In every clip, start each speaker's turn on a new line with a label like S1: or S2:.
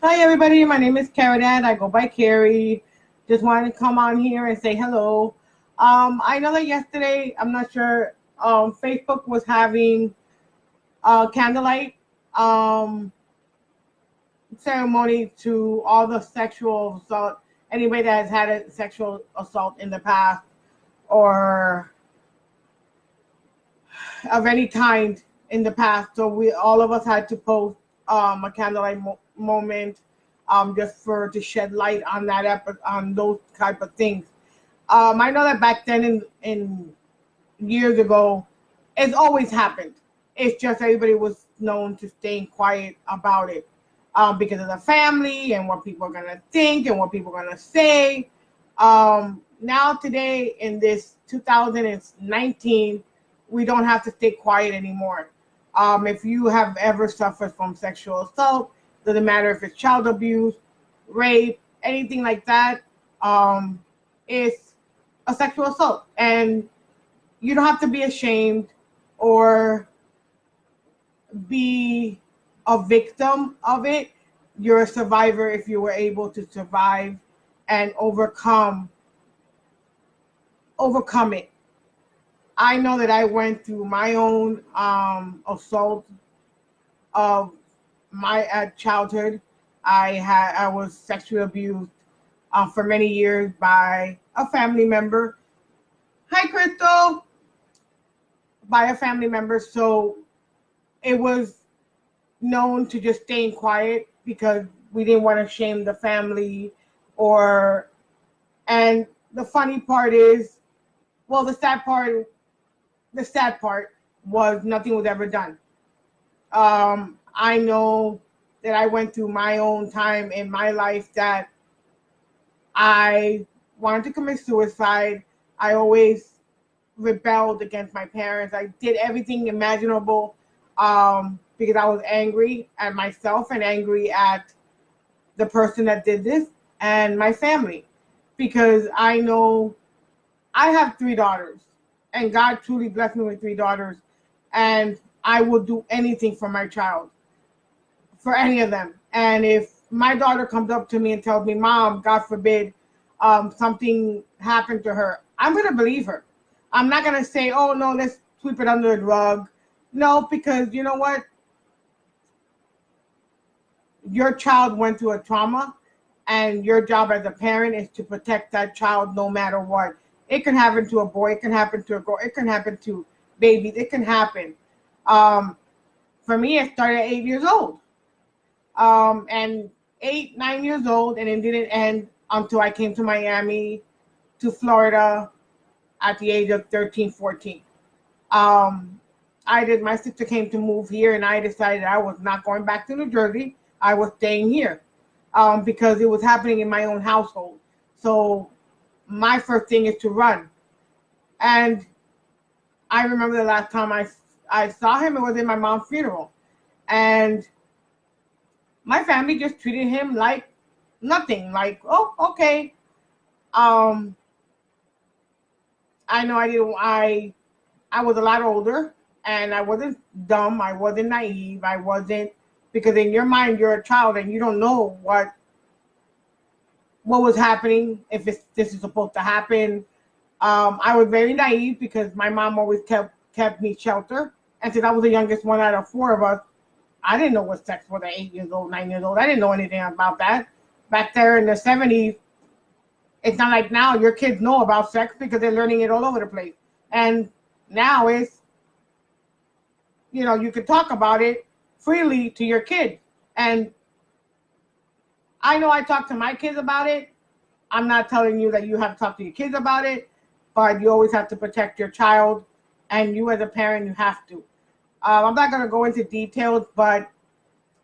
S1: Hi, everybody. My name is Karen. I go by Carrie. Just wanted to come on here and say hello. I know that yesterday, I'm not sure, Facebook was having candlelight um, ceremony to all the sexual assault, anybody that has had a sexual assault in the past or of any kind in the past. So we all of us had to post a candlelight moment just for to shed light on on those type of things. I know that back then in years ago, it's always happened. It's just everybody was known to staying quiet about it because of the family and what people are gonna think and what people are gonna say. Now today in this 2019, we don't have to stay quiet anymore. If you have ever suffered from sexual assault, doesn't matter if it's child abuse, rape, anything like that, it's a sexual assault. And you don't have to be ashamed or be a victim of it. You're a survivor if you were able to survive and overcome it. I know that I went through my own assault of my childhood. I was sexually abused for many years by a family member. Hi, Crystal. By a family member, so it was known to just staying quiet because we didn't want to shame the family or. And the funny part is, well, the sad part was nothing was ever done. I know that I went through my own time in my life that I wanted to commit suicide. I always rebelled against my parents. I did everything imaginable because I was angry at myself and angry at the person that did this and my family. Because I know I have three daughters, and God truly blessed me with three daughters, and I will do anything for my child, for any of them. And if my daughter comes up to me and tells me, "Mom, God forbid, something happened to her," I'm gonna believe her. I'm not gonna say, "Oh no, let's sweep it under the rug." No, because you know what? Your child went through a trauma, and your job as a parent is to protect that child no matter what. It can happen to a boy, it can happen to a girl, it can happen to babies, it can happen. Um, for me, it started at 8 years old. And 8, 9 years old, and it didn't end until I came to Miami, to Florida at the age of 13, 14. Um, my sister came to move here, and I decided I was not going back to New Jersey. I was staying here because it was happening in my own household. So my first thing is to run. And I remember the last time I saw him, it was in my mom's funeral. And my family just treated him like nothing, like, oh, okay. Um, I know I was a lot older and I wasn't dumb, I wasn't naive, I wasn't because in your mind you're a child and you don't know what was happening, if this is supposed to happen. I was very naive because my mom always kept me sheltered. And since I was the youngest one out of four of us, I didn't know what sex was at 8 years old, 9 years old. I didn't know anything about that. Back there in the 70s, it's not like now your kids know about sex because they're learning it all over the place. And now you can talk about it freely to your kids. And I know I talk to my kids about it. I'm not telling you that you have to talk to your kids about it, but you always have to protect your child. And you as a parent, you have to. I'm not going to go into details, but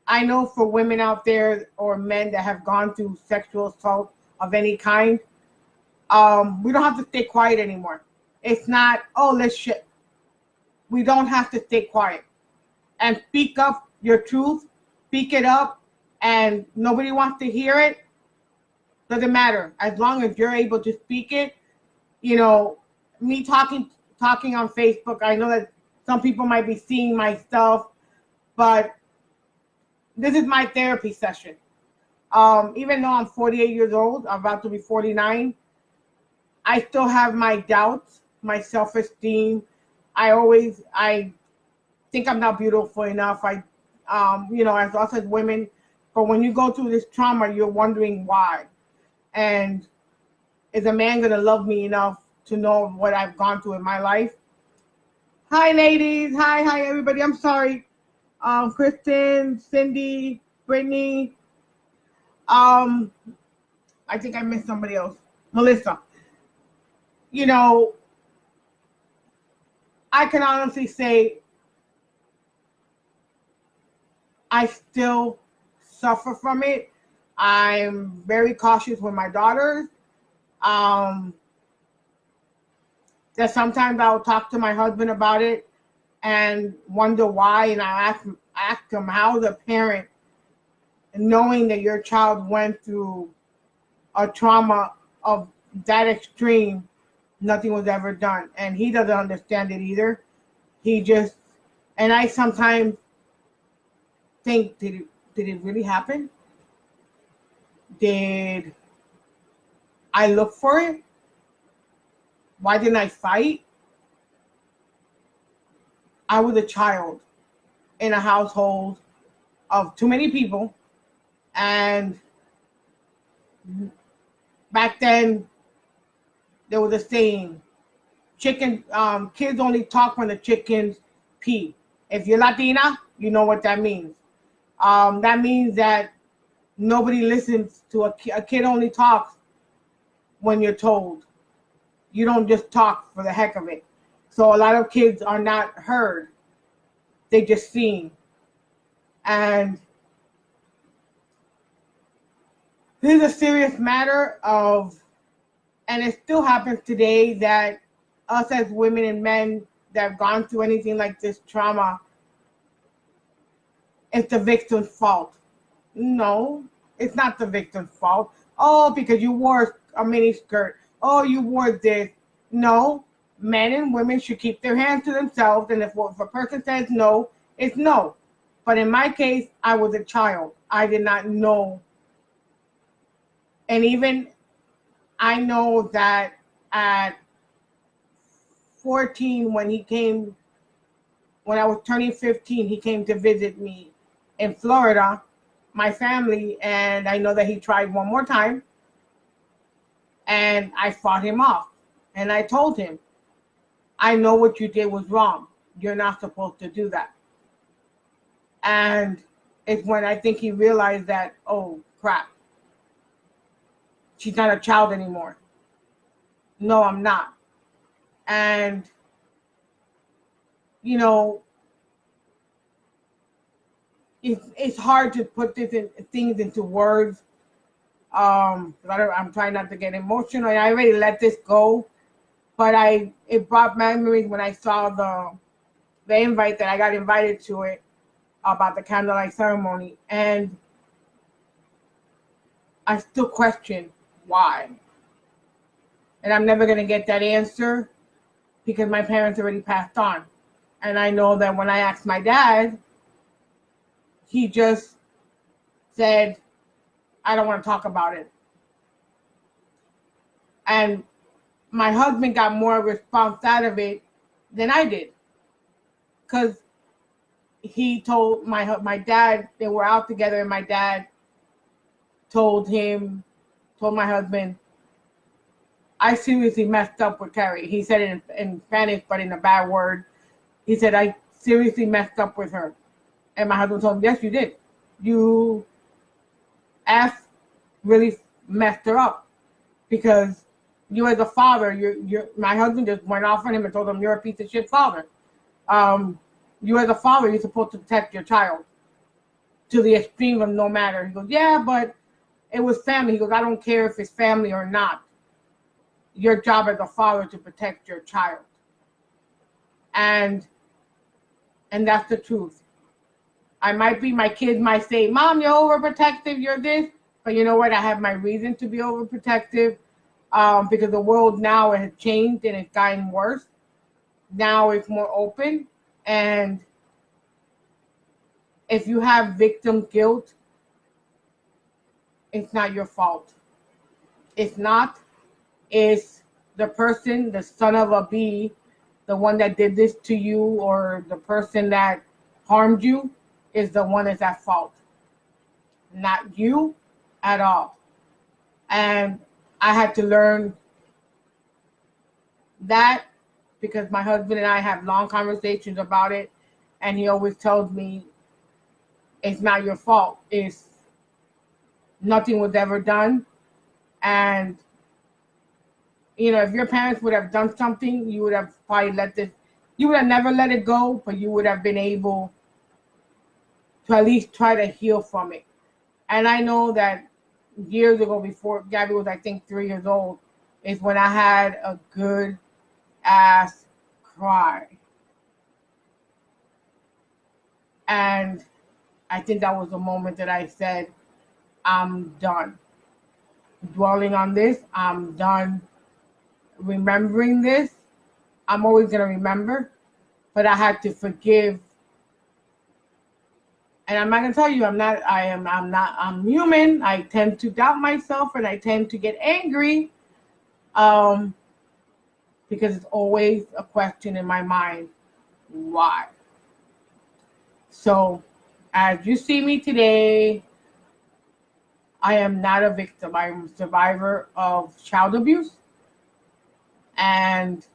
S1: I know for women out there or men that have gone through sexual assault of any kind, we don't have to stay quiet anymore. It's not, oh, let's shit. We don't have to stay quiet and speak up your truth, speak it up, and nobody wants to hear it. Doesn't matter. As long as you're able to speak it, me talking on Facebook, I know that some people might be seeing my stuff, but this is my therapy session. Even though I'm 48 years old, I'm about to be 49, I still have my doubts, my self-esteem. I think I'm not beautiful enough. As us as women, but when you go through this trauma, you're wondering why. And is a man gonna love me enough to know what I've gone through in my life? Hi, ladies. Hi, everybody. I'm sorry. Kristen, Cindy, Brittany. Um, I think I missed somebody else. Melissa. You know, I can honestly say I still suffer from it. I'm very cautious with my daughters. Um, that sometimes I'll talk to my husband about it and wonder why, and I ask him how the parent, knowing that your child went through a trauma of that extreme, nothing was ever done, and he doesn't understand it either. He just, and I sometimes think, did it really happen? Did I look for it? Why didn't I fight? I was a child in a household of too many people, and back then there was a saying: chicken kids only talk when the chickens pee. If you're Latina, you know what that means. That means that nobody listens to a kid only talks when you're told. You don't just talk for the heck of it. So a lot of kids are not heard. They just seen. And this is a serious matter of, and it still happens today, that us as women and men that have gone through anything like this trauma, it's the victim's fault. No, it's not the victim's fault. Oh, because you wore a mini skirt. Oh, you wore this. No, men and women should keep their hands to themselves. And if a person says no, it's no. But in my case, I was a child. I did not know. And even I know that at 14, when I was turning 15, he came to visit me in Florida, my family, and I know that he tried one more time, and I fought him off. And I told him, I know what you did was wrong. You're not supposed to do that. And it's when I think he realized that, oh, crap, she's not a child anymore. No, I'm not. And, you know, it's hard to put things into words. I'm trying not to get emotional. I already let this go, but it brought memories when I saw the invite that I got invited to it about the candlelight ceremony, and I still question why. And I'm never gonna get that answer because my parents already passed on. And I know that when I asked my dad, he just said, I don't want to talk about it. And my husband got more response out of it than I did. Because he told my dad, they were out together, and my dad told my husband, I seriously messed up with Carrie. He said it in Spanish, but in a bad word. He said, I seriously messed up with her. And my husband told him, yes, you did. You really messed her up, because you as a father, my husband just went off on him and told him, you're a piece of shit father. You as a father, you're supposed to protect your child to the extreme of no matter. He goes, yeah, but it was family. He goes, I don't care if it's family or not. Your job as a father to protect your child. And that's the truth. My kids might say, Mom, you're overprotective, you're this. But you know what? I have my reason to be overprotective, because the world now has changed and it's gotten worse. Now it's more open. And if you have victim guilt, it's not your fault. It's not. It's the person, the son of a bee, the one that did this to you, or the person that harmed you, is the one that's at fault. Not you at all. And I had to learn that because my husband and I have long conversations about it. And he always tells me, it's not your fault. It's nothing was ever done. And, you know, if your parents would have done something, you would have probably you would have never let it go, but you would have been able to at least try to heal from it. And I know that years ago, before Gabby was, I think, 3 years old, is when I had a good ass cry. And I think that was the moment that I said, I'm done dwelling on this. I'm done remembering this. I'm always going to remember, but I had to forgive. And I'm not going to tell you, I'm human. I tend to doubt myself and I tend to get angry because it's always a question in my mind. Why? So as you see me today, I am not a victim. I'm a survivor of child abuse. And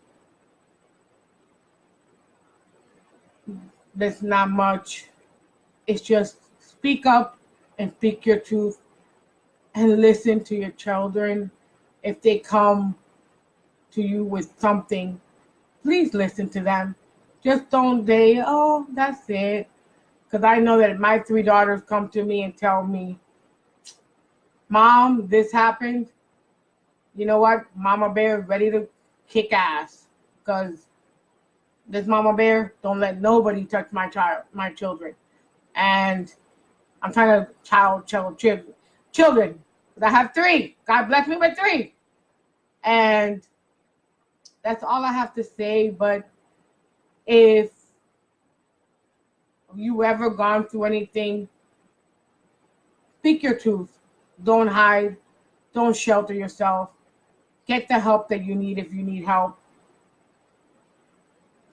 S1: there's not much. It's just speak up and speak your truth and listen to your children. If they come to you with something, please listen to them. Just don't say, oh, that's it. Because I know that my 3 daughters come to me and tell me, Mom, this happened. You know what? Mama Bear is ready to kick ass. Because this Mama Bear don't let nobody touch my children. And I'm trying to children. But I have 3. God bless me with 3. And that's all I have to say. But if you ever gone through anything, speak your truth. Don't hide. Don't shelter yourself. Get the help that you need if you need help.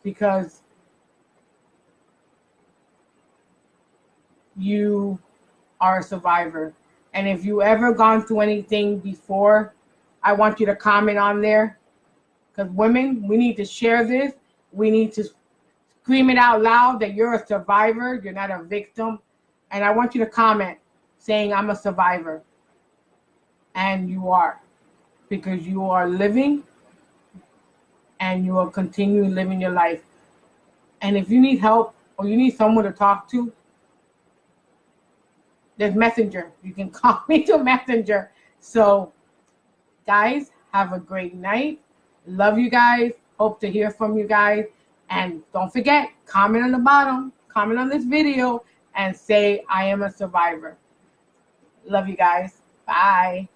S1: Because you are a survivor. And if you ever gone through anything before, I want you to comment on there. Because women, we need to share this. We need to scream it out loud that you're a survivor. You're not a victim. And I want you to comment saying, I'm a survivor. And you are. Because you are living and you will continue living your life. And if you need help or you need someone to talk to, there's Messenger. You can call me to Messenger. So, guys, have a great night. Love you guys. Hope to hear from you guys. And don't forget, comment on the bottom, comment on this video, and say, I am a survivor. Love you guys. Bye.